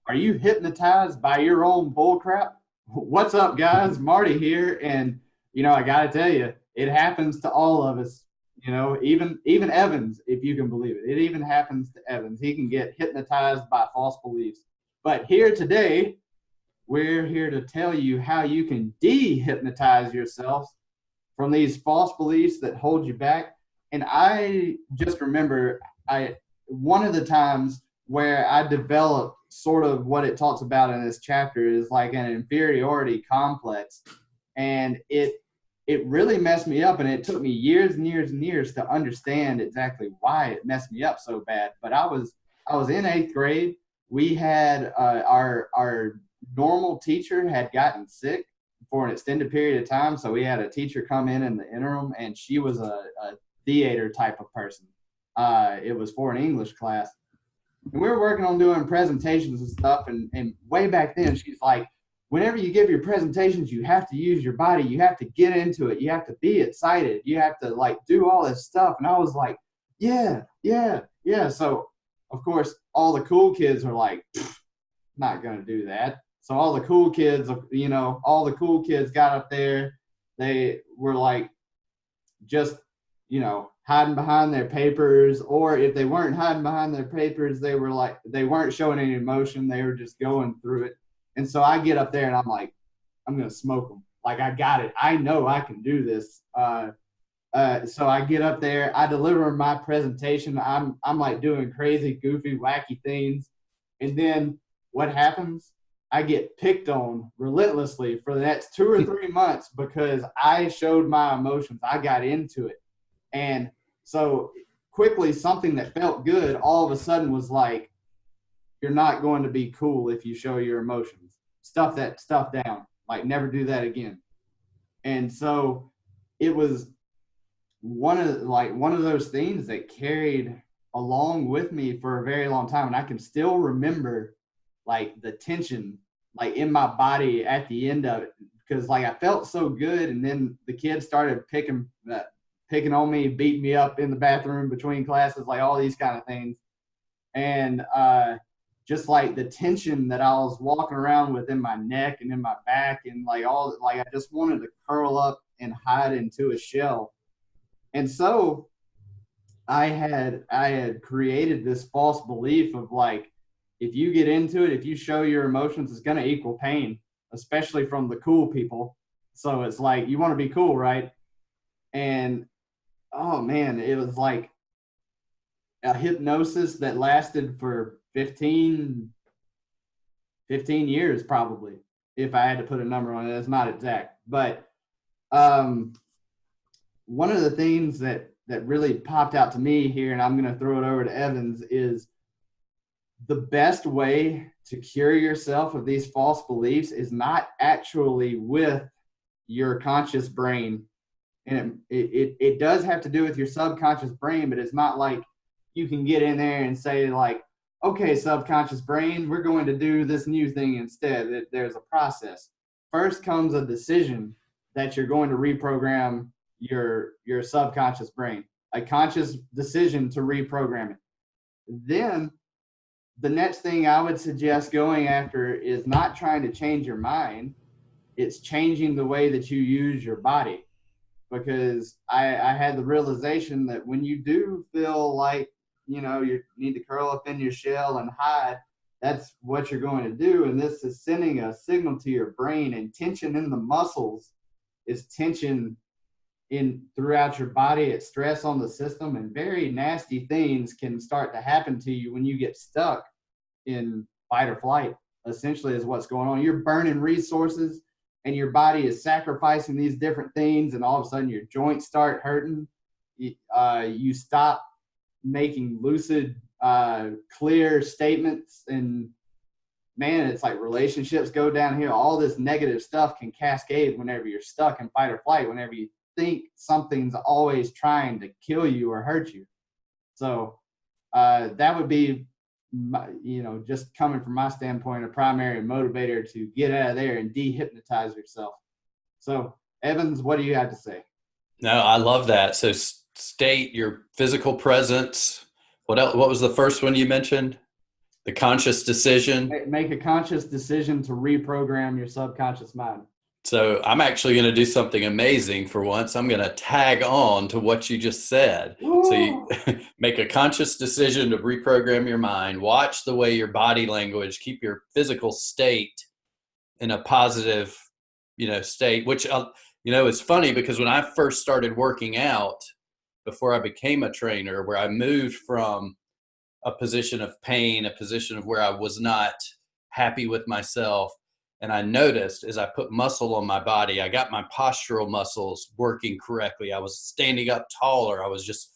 Are you hypnotized by your own bullcrap? What's up, guys? Marty here, and I gotta tell you, it happens to all of us. Even Evans, if you can believe it, it even happens to Evans. He can get hypnotized by false beliefs. But here today, we're here to tell you how you can dehypnotize yourself from these false beliefs that hold you back. And I just remember I one of the times where I developed sort of what it talks about in this chapter is like an inferiority complex. And it really messed me up, and it took me years and years and years to understand exactly why it messed me up so bad. But I was in eighth grade. We had our normal teacher had gotten sick for an extended period of time, so we had a teacher come in the interim, and she was a theater type of person. It was for an English class, and we were working on doing presentations and stuff. And way back then, she's like, whenever you give your presentations, you have to use your body. You have to get into it. You have to be excited. You have to like do all this stuff. And I was like, yeah, yeah, yeah. So of course, all the cool kids are like, not going to do that. So all the cool kids, all the cool kids got up there. They were like, just, hiding behind their papers, or if they weren't hiding behind their papers, they were like, they weren't showing any emotion. They were just going through it. And so I get up there and I'm like, I'm going to smoke them. Like, I got it. I know I can do this. So I get up there, I deliver my presentation. I'm like doing crazy, goofy, wacky things. And then what happens? I get picked on relentlessly for the next 2 or 3 months because I showed my emotions. I got into it. And so quickly, something that felt good all of a sudden was like, you're not going to be cool if you show your emotions. Stuff that stuff down. Like, never do that again. And so it was one of those things that carried along with me for a very long time. And I can still remember like the tension like in my body at the end of it, because like I felt so good. And then the kids started picking on me, beating me up in the bathroom between classes, like all these kind of things. And just like the tension that I was walking around with in my neck and in my back, and like I just wanted to curl up and hide into a shell. And so I had created this false belief of like, if you get into it, if you show your emotions, it's going to equal pain, especially from the cool people. So it's like, you want to be cool, right? And oh man, it was like a hypnosis that lasted for 15 years, probably, if I had to put a number on it. It's not exact. But one of the things that really popped out to me here, and I'm going to throw it over to Evans, is the best way to cure yourself of these false beliefs is not actually with your conscious brain. And it does have to do with your subconscious brain, but it's not like you can get in there and say like, okay, subconscious brain, we're going to do this new thing instead. There's a process. First comes a decision that you're going to reprogram your subconscious brain, a conscious decision to reprogram it. Then the next thing I would suggest going after is not trying to change your mind. It's changing the way that you use your body. Because I had the realization that when you do feel like, you need to curl up in your shell and hide, that's what you're going to do. And this is sending a signal to your brain, and tension in the muscles is tension throughout your body. It's stress on the system, and very nasty things can start to happen to you when you get stuck in fight or flight, essentially, is what's going on. You're burning resources, and your body is sacrificing these different things, and all of a sudden your joints start hurting. You stop making lucid, clear statements, and man, it's like relationships go downhill. All this negative stuff can cascade whenever you're stuck in fight or flight, whenever you think something's always trying to kill you or hurt you. So that would be, just coming from my standpoint, a primary motivator to get out of there and dehypnotize yourself. So Evans, what do you have to say? No, I love that. So state your physical presence. What else? What was the first one you mentioned? The conscious decision. Make a conscious decision to reprogram your subconscious mind. So I'm actually going to do something amazing for once. I'm going to tag on to what you just said. Ooh. So you make a conscious decision to reprogram your mind, watch the way your body language, keep your physical state in a positive, state, which, is funny because when I first started working out before I became a trainer, where I moved from a position of pain, a position of where I was not happy with myself. And I noticed as I put muscle on my body, I got my postural muscles working correctly. I was standing up taller. I was just,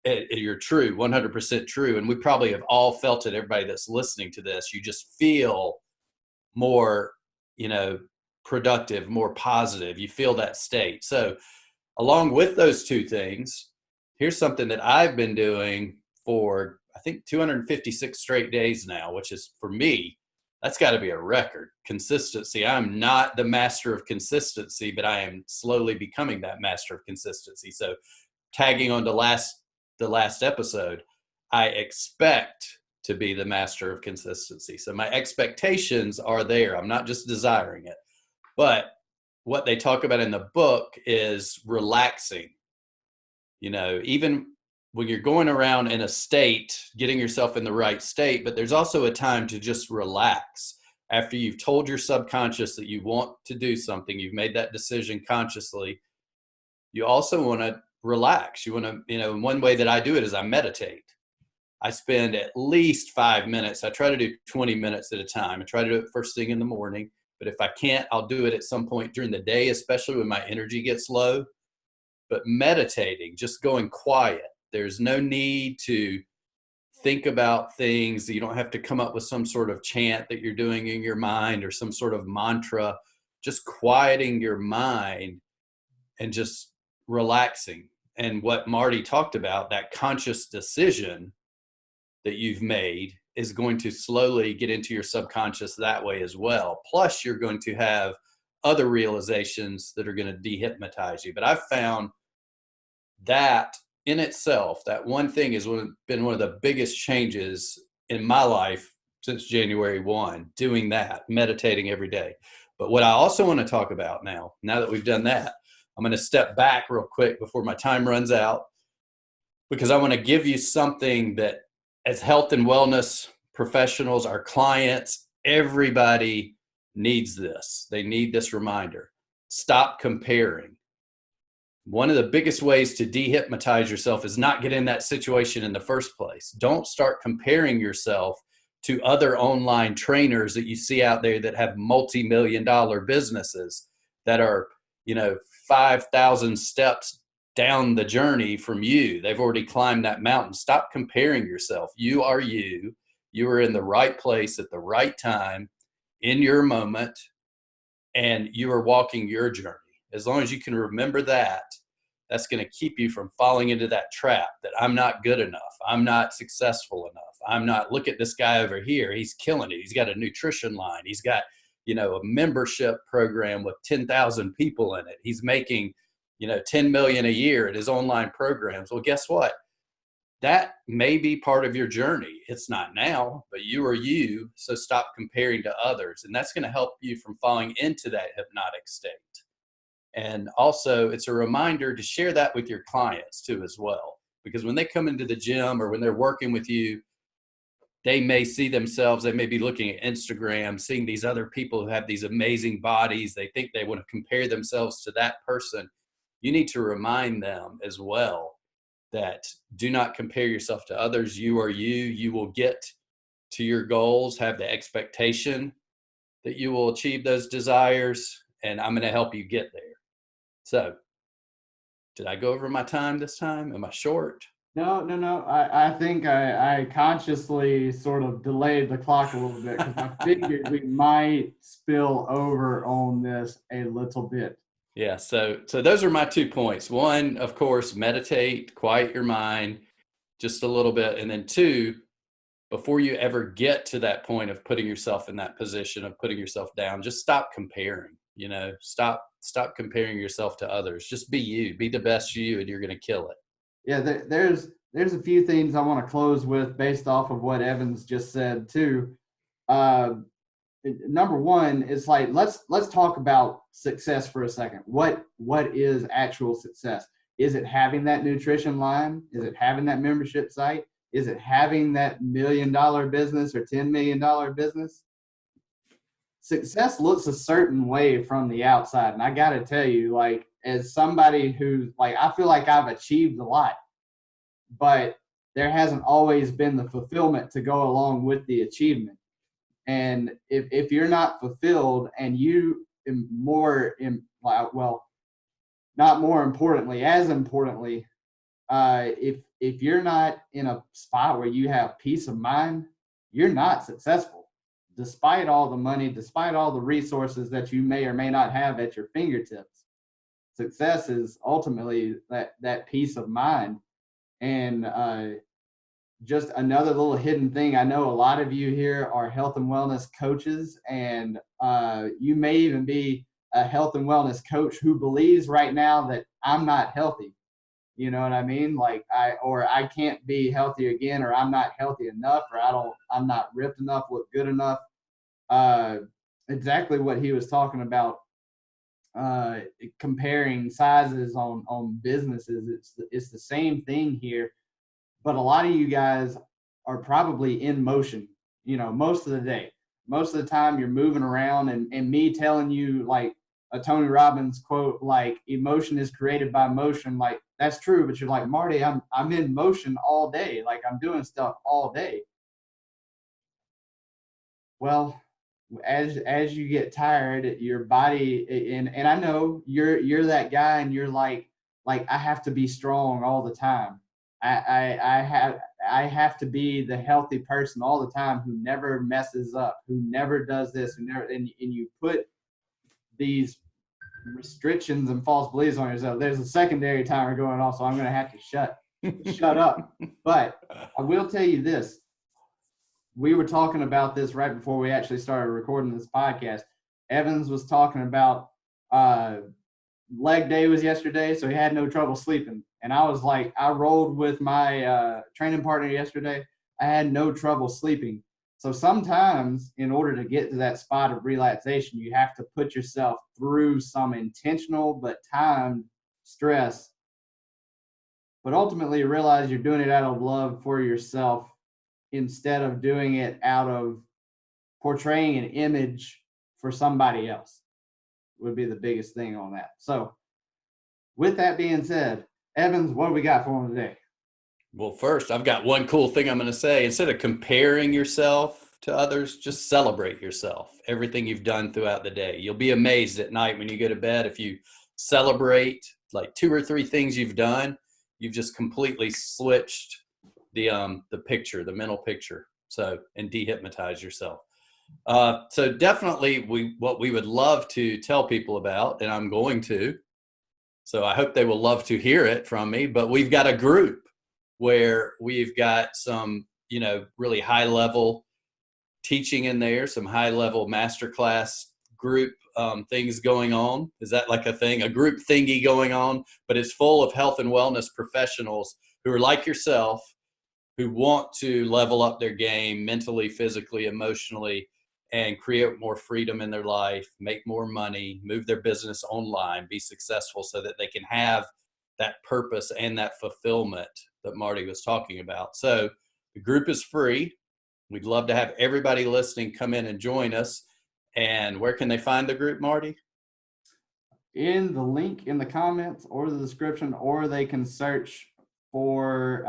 you're true, 100% true. And we probably have all felt it, everybody that's listening to this. You just feel more, productive, more positive. You feel that state. So along with those two things, here's something that I've been doing for, I think, 256 straight days now, which is, for me, that's got to be a record. Consistency. I'm not the master of consistency, but I am slowly becoming that master of consistency. So tagging on to the last episode, I expect to be the master of consistency. So my expectations are there. I'm not just desiring it. But what they talk about in the book is relaxing. Even when you're going around in a state, getting yourself in the right state, but there's also a time to just relax. After you've told your subconscious that you want to do something, you've made that decision consciously, you also want to relax. You want to, one way that I do it is I meditate. I spend at least 5 minutes. I try to do 20 minutes at a time. I try to do it first thing in the morning, but if I can't, I'll do it at some point during the day, especially when my energy gets low. But meditating, just going quiet. There's no need to think about things. You don't have to come up with some sort of chant that you're doing in your mind or some sort of mantra. Just quieting your mind and just relaxing. And what Marty talked about, that conscious decision that you've made, is going to slowly get into your subconscious that way as well. Plus, you're going to have other realizations that are going to dehypnotize you. But I've found that in itself, that one thing has been one of the biggest changes in my life since January 1, doing that, meditating every day. But what I also want to talk about now that we've done that, I'm going to step back real quick before my time runs out, because I want to give you something that, as health and wellness professionals, our clients, everybody needs this. They need this reminder. Stop comparing. One of the biggest ways to dehypnotize yourself is not get in that situation in the first place. Don't start comparing yourself to other online trainers that you see out there that have multi-million-dollar businesses that are, 5,000 steps down the journey from you. They've already climbed that mountain. Stop comparing yourself. You are you. You are in the right place at the right time in your moment, and you are walking your journey. As long as you can remember that, that's going to keep you from falling into that trap that I'm not good enough. I'm not successful enough. Look at this guy over here. He's killing it. He's got a nutrition line. He's got, a membership program with 10,000 people in it. He's making, 10 million a year at his online programs. Well, guess what? That may be part of your journey. It's not now, but you are you. So stop comparing to others. And that's going to help you from falling into that hypnotic state. And also, it's a reminder to share that with your clients too as well. Because when they come into the gym or when they're working with you, they may see themselves, they may be looking at Instagram, seeing these other people who have these amazing bodies. They think they want to compare themselves to that person. You need to remind them as well that do not compare yourself to others. You are you. You will get to your goals, have the expectation that you will achieve those desires, and I'm going to help you get there. So, did I go over my time this time? Am I short? No. I think I consciously sort of delayed the clock a little bit because I figured we might spill over on this a little bit. Yeah, so those are my 2 points. One, of course, meditate, quiet your mind just a little bit. And then 2, before you ever get to that point of putting yourself in that position of putting yourself down, just stop comparing. Stop comparing yourself to others. Just be you. Be the best you, and you're going to kill it. Yeah, there's there's a few things I want to close with based off of what Evans just said too. Number one is like, let's talk about success for a second. What is actual success? Is it having that nutrition line? Is it having that membership site? Is it having that $1 million business or $10 million business? Success looks a certain way from the outside. And I got to tell you, like, as somebody who, like, I feel like I've achieved a lot, but there hasn't always been the fulfillment to go along with the achievement. And if you're not fulfilled, and you well, not more importantly, as importantly, if you're not in a spot where you have peace of mind, you're not successful. Despite all the money, despite all the resources that you may or may not have at your fingertips, success is ultimately that peace of mind. And just another little hidden thing, I know a lot of you here are health and wellness coaches, and you may even be a health and wellness coach who believes right now that I'm not healthy. You know what I mean? Like I can't be healthy again, or I'm not healthy enough, or I'm not ripped enough, look good enough. Exactly what he was talking about, comparing sizes on businesses. It's the same thing here. But a lot of you guys are probably in motion, most of the day. Most of the time you're moving around, and me telling you, like a Tony Robbins quote, like, emotion is created by motion. Like, that's true, but you're like, Marty, I'm in motion all day. Like, I'm doing stuff all day. Well, as you get tired, your body, and I know you're that guy, and you're like I have to be strong all the time. I have to be the healthy person all the time who never messes up, who never does this, and you put these restrictions and false beliefs on yourself. There's a secondary timer going off, so I'm going to have to shut up. But I will tell you this. We were talking about this right before we actually started recording this podcast. Evans was talking about leg day was yesterday, so he had no trouble sleeping. And I was like, I rolled with my training partner yesterday. I had no trouble sleeping. So sometimes, in order to get to that spot of relaxation, you have to put yourself through some intentional but timed stress. But ultimately, realize you're doing it out of love for yourself, instead of doing it out of portraying an image for somebody else, would be the biggest thing on that. So with that being said, Evans, what do we got for him today? Well, first, I've got one cool thing I'm going to say. Instead of comparing yourself to others, just celebrate yourself, everything you've done throughout the day. You'll be amazed at night when you go to bed. If you celebrate like 2 or 3 things you've done, you've just completely switched the picture, the mental picture. So, and dehypnotize yourself. So definitely what we would love to tell people about, and I'm going to, so I hope they will love to hear it from me, but we've got a group where we've got some, really high level teaching in there, some high level masterclass group things going on. Is that like a group thingy going on? But it's full of health and wellness professionals who are like yourself, who want to level up their game mentally, physically, emotionally, and create more freedom in their life, make more money, move their business online, be successful, so that they can have that purpose and that fulfillment that Marty was talking about. So the group is free. We'd love to have everybody listening come in and join us. And where can they find the group, Marty? In the link in the comments or the description, or they can search for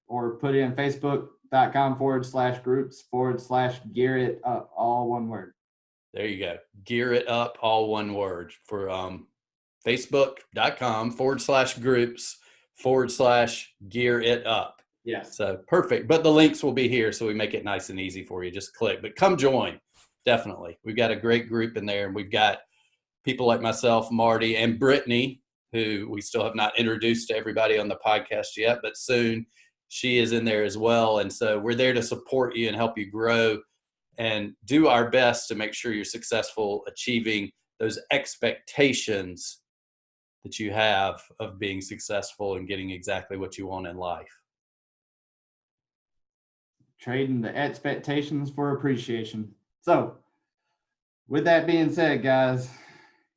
or put in facebook.com/groups/gear it up, all one word. There you go. Gear it up, all one word, for facebook.com/groups/gear it up. Yes. So perfect. But the links will be here, so we make it nice and easy for you. Just click. But come join. Definitely. We've got a great group in there, and we've got people like myself, Marty, and Brittany, who we still have not introduced to everybody on the podcast yet, but soon. She is in there as well. And so we're there to support you and help you grow and do our best to make sure you're successful achieving those expectations that you have of being successful and getting exactly what you want in life. Trading the expectations for appreciation. So, with that being said, guys,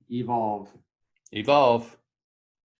evolve. Evolve.